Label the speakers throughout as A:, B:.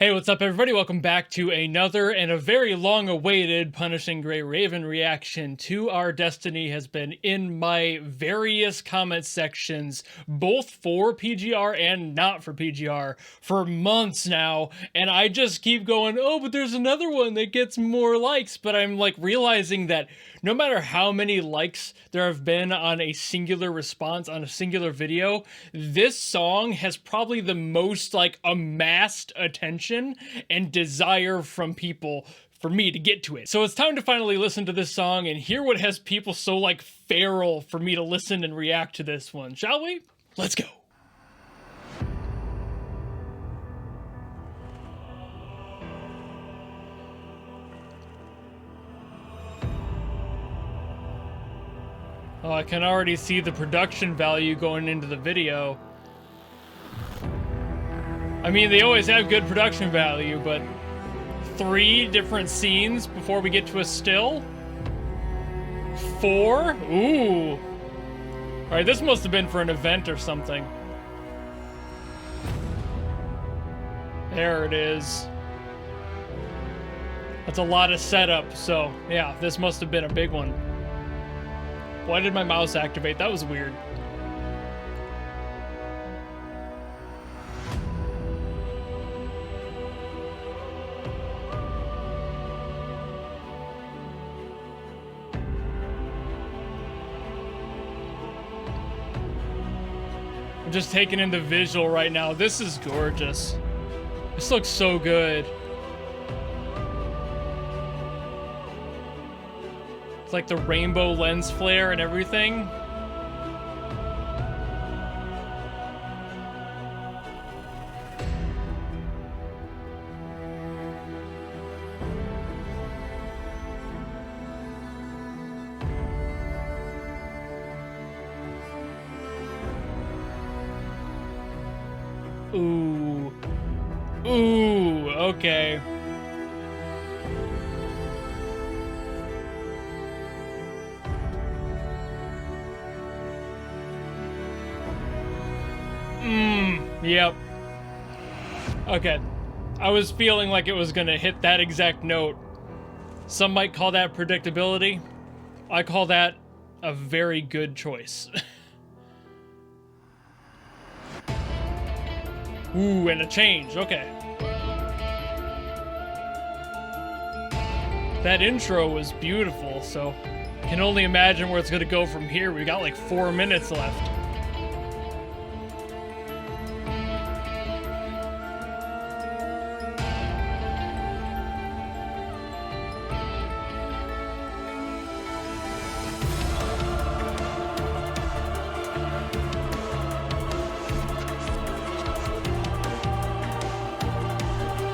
A: Hey, what's up, everybody? Welcome back to another and a very long-awaited Punishing Gray Raven reaction to Our Destiny has been in my various comment sections, both for PGR and not for PGR, for months now, and I just keep going, oh, but there's another one that gets more likes, but I'm like realizing that no matter how many likes there have been on a singular response on a singular video, this song has probably the most like amassed attention and desire from people for me to get to it. So it's time to finally listen to this song and hear what has people so like feral for me to listen and react to this one, shall we? Let's go. Oh, I can already see the production value going into the video. I mean, they always have good production value, but 3 different scenes before we get to a still? 4? Ooh. Alright, this must have been for an event or something. There it is. That's a lot of setup, so yeah, this must have been a big one. Why did my mouse activate? That was weird. I'm just taking in the visual right now. This is gorgeous. This looks so good. It's like the rainbow lens flare and everything. Ooh. Ooh, okay. Yep. Okay. I was feeling like it was gonna hit that exact note. Some might call that predictability. I call that a very good choice. Ooh, and a change, okay. That intro was beautiful, so can only imagine where it's gonna go from here. We got like 4 minutes left.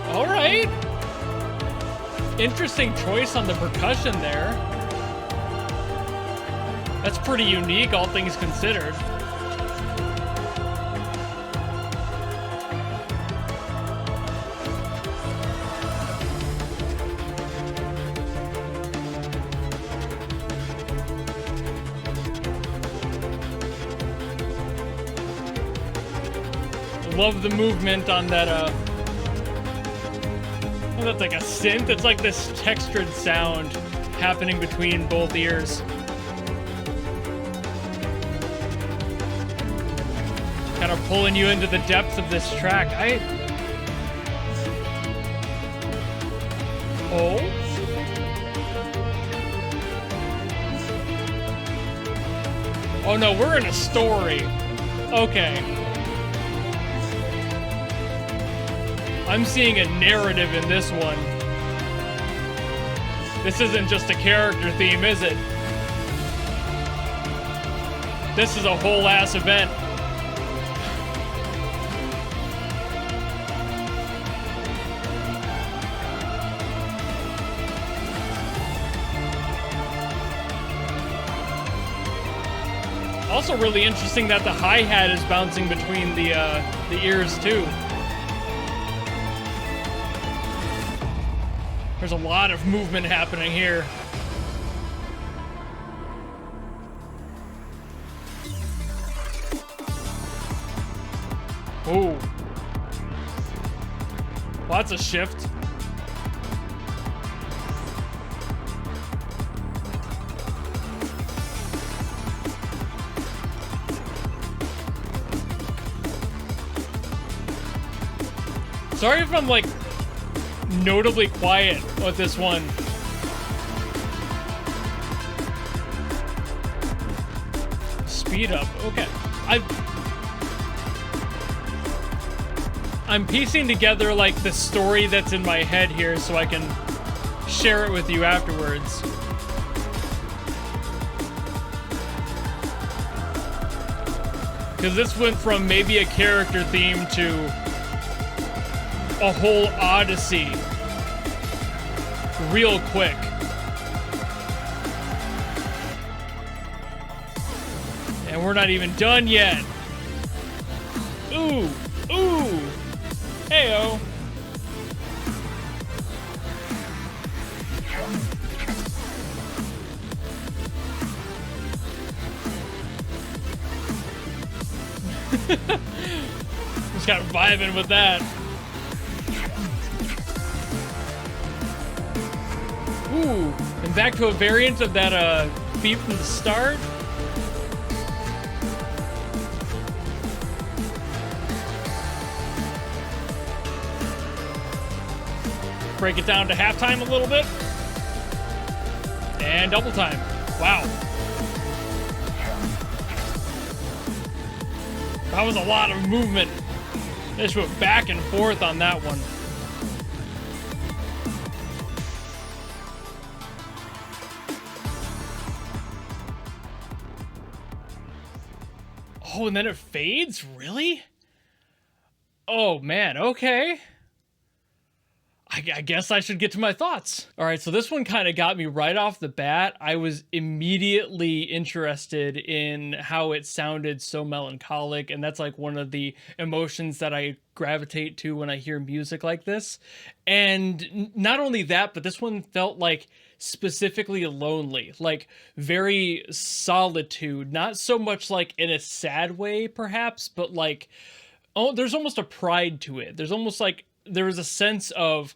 A: All right. Interesting choice on the percussion there. That's pretty unique, all things considered. Love the movement on that, oh, that's like a synth. It's like this textured sound happening between both ears. Kind of pulling you into the depths of this track. Oh? Oh no, we're in a story. Okay. I'm seeing a narrative in this one. This isn't just a character theme, is it? This is a whole ass event. Also really interesting that the hi-hat is bouncing between the ears too. There's a lot of movement happening here. Ooh. Lots of shift. Sorry if I'm like notably quiet with this one. Speed up. Okay. I'm piecing together like the story that's in my head here so I can share it with you afterwards. Because this went from maybe a character theme to a whole odyssey real quick. And we're not even done yet. Ooh, ooh, heyo. Just got vibing with that. Ooh, and back to a variant of that beat from the start. Break it down to halftime a little bit. And double time. Wow. That was a lot of movement. They just went back and forth on that one. Oh, and then it fades? Really? Oh, man. Okay. I guess I should get to my thoughts. All right, so this one kind of got me right off the bat. I was immediately interested in how it sounded so melancholic, and that's like one of the emotions that I gravitate to when I hear music like this. And not only that, but this one felt like specifically lonely, like very solitude, not so much like in a sad way perhaps, but like, oh, there's almost a pride to it. There's almost like there was a sense of,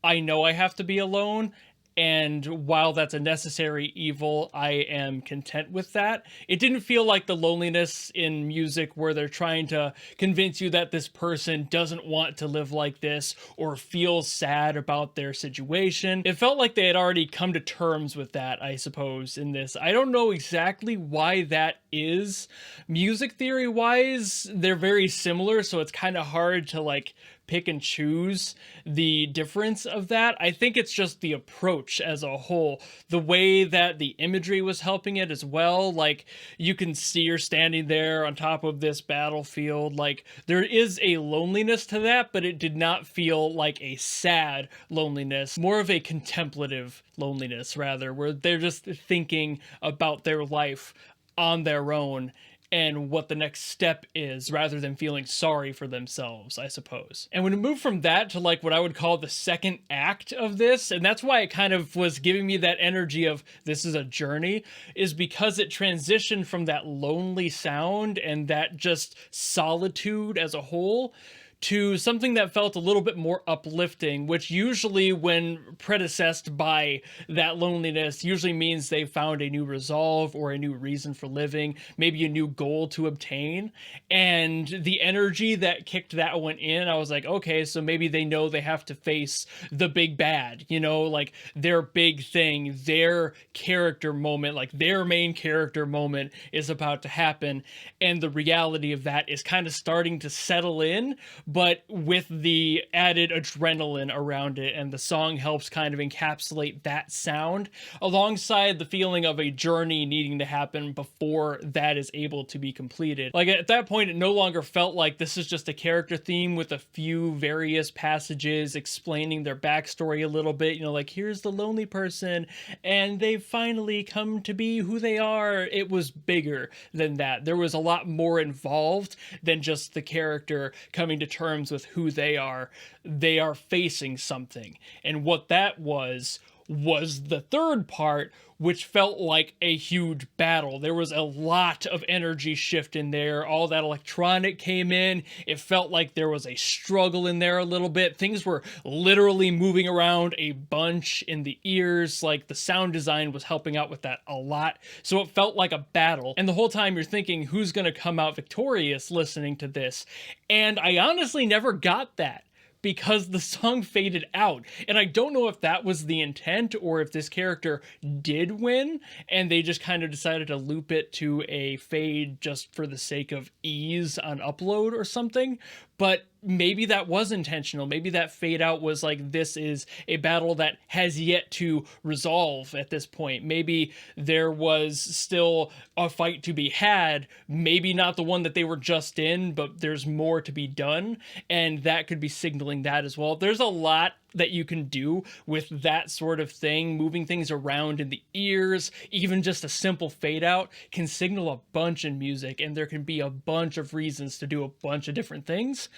A: I know I have to be alone, and while that's a necessary evil, I am content with that. It didn't feel like the loneliness in music where they're trying to convince you that this person doesn't want to live like this or feels sad about their situation. It felt like they had already come to terms with that, I suppose, in this. I don't know exactly why that is. Music theory wise, they're very similar, so it's kind of hard to like pick and choose the difference of that. I think it's just the approach as a whole, the way that the imagery was helping it as well. Like you can see you're standing there on top of this battlefield. Like there is a loneliness to that, but it did not feel like a sad loneliness, more of a contemplative loneliness rather, where they're just thinking about their life on their own and what the next step is, rather than feeling sorry for themselves, I suppose. And when it moved from that to like what I would call the second act of this, and that's why it kind of was giving me that energy of this is a journey, is because it transitioned from that lonely sound and that just solitude as a whole to something that felt a little bit more uplifting, which usually when predecessed by that loneliness usually means they found a new resolve or a new reason for living, maybe a new goal to obtain. And the energy that kicked that one in, I was like, okay, so maybe they know they have to face the big bad, you know, like their big thing, their character moment, like their main character moment is about to happen. And the reality of that is kind of starting to settle in, but with the added adrenaline around it, and the song helps kind of encapsulate that sound alongside the feeling of a journey needing to happen before that is able to be completed. Like at that point, it no longer felt like this is just a character theme with a few various passages explaining their backstory a little bit, you know, like here's the lonely person and they've finally come to be who they are. It was bigger than that. There was a lot more involved than just the character coming to terms with who they are. They are facing something, and what that was was the third part, which felt like a huge battle. There was a lot of energy shift in there. All that electronic came in. It felt like there was a struggle in there a little bit. Things were literally moving around a bunch in the ears. Like, the sound design was helping out with that a lot. So it felt like a battle. And the whole time you're thinking, who's going to come out victorious listening to this? And I honestly never got that, because the song faded out. And I don't know if that was the intent or if this character did win and they just kind of decided to loop it to a fade just for the sake of ease on upload or something. But maybe that was intentional. Maybe that fade out was like, this is a battle that has yet to resolve at this point. Maybe there was still a fight to be had. Maybe not the one that they were just in, but there's more to be done. And that could be signaling that as well. There's a lot that you can do with that sort of thing. Moving things around in the ears, even just a simple fade out can signal a bunch in music, and there can be a bunch of reasons to do a bunch of different things.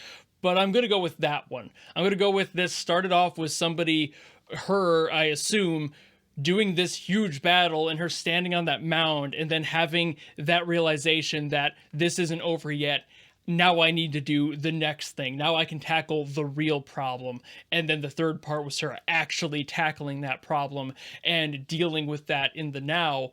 A: But I'm going to go with that one. I'm going to go with this. Started off with somebody, her, I assume, doing this huge battle and her standing on that mound and then having that realization that this isn't over yet. Now I need to do the next thing. Now I can tackle the real problem. And then the third part was her actually tackling that problem and dealing with that in the now.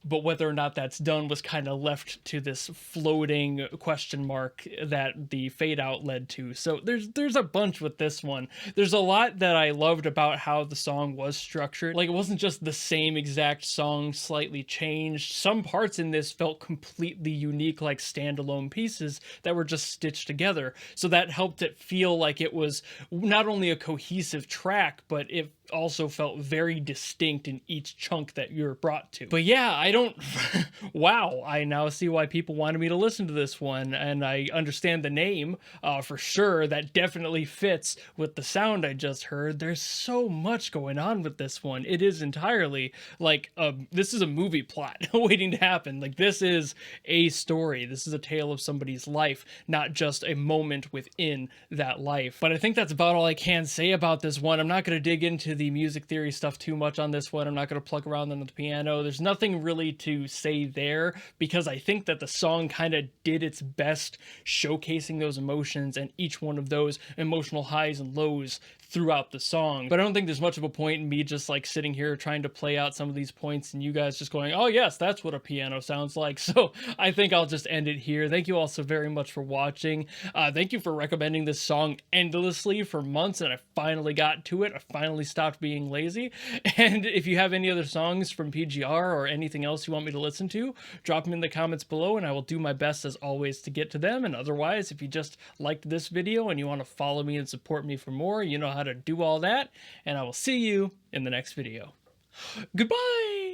A: But whether or not that's done was kind of left to this floating question mark that the fade out led to. So there's a bunch with this one. There's a lot that I loved about how the song was structured. Like, it wasn't just the same exact song, slightly changed. Some parts in this felt completely unique, like standalone pieces that were just stitched together. So that helped it feel like it was not only a cohesive track, but it also felt very distinct in each chunk that you're brought to. But yeah, I don't wow, I now see why people wanted me to listen to this one, and I understand the name for sure. That definitely fits with the sound I just heard. There's so much going on with this one. It is entirely like this is a movie plot waiting to happen. Like, this is a story. This is a tale of somebody's life, not just a moment within that life. But I think that's about all I can say about this one. I'm not going to dig into the music theory stuff too much on this one. I'm not going to plug around on the piano. There's nothing really to say there, because I think that the song kind of did its best showcasing those emotions and each one of those emotional highs and lows throughout the song. But I don't think there's much of a point in me just like sitting here trying to play out some of these points and you guys just going, oh yes, that's what a piano sounds like. So I think I'll just end it here. Thank you all so very much for watching. Thank you for recommending this song endlessly for months, and I finally got to it. I finally stopped being lazy. And if you have any other songs from PGR or anything else you want me to listen to, drop them in the comments below and I will do my best as always to get to them. And otherwise, if you just liked this video and you want to follow me and support me for more, you know how to do all that, and I will see you in the next video. Goodbye!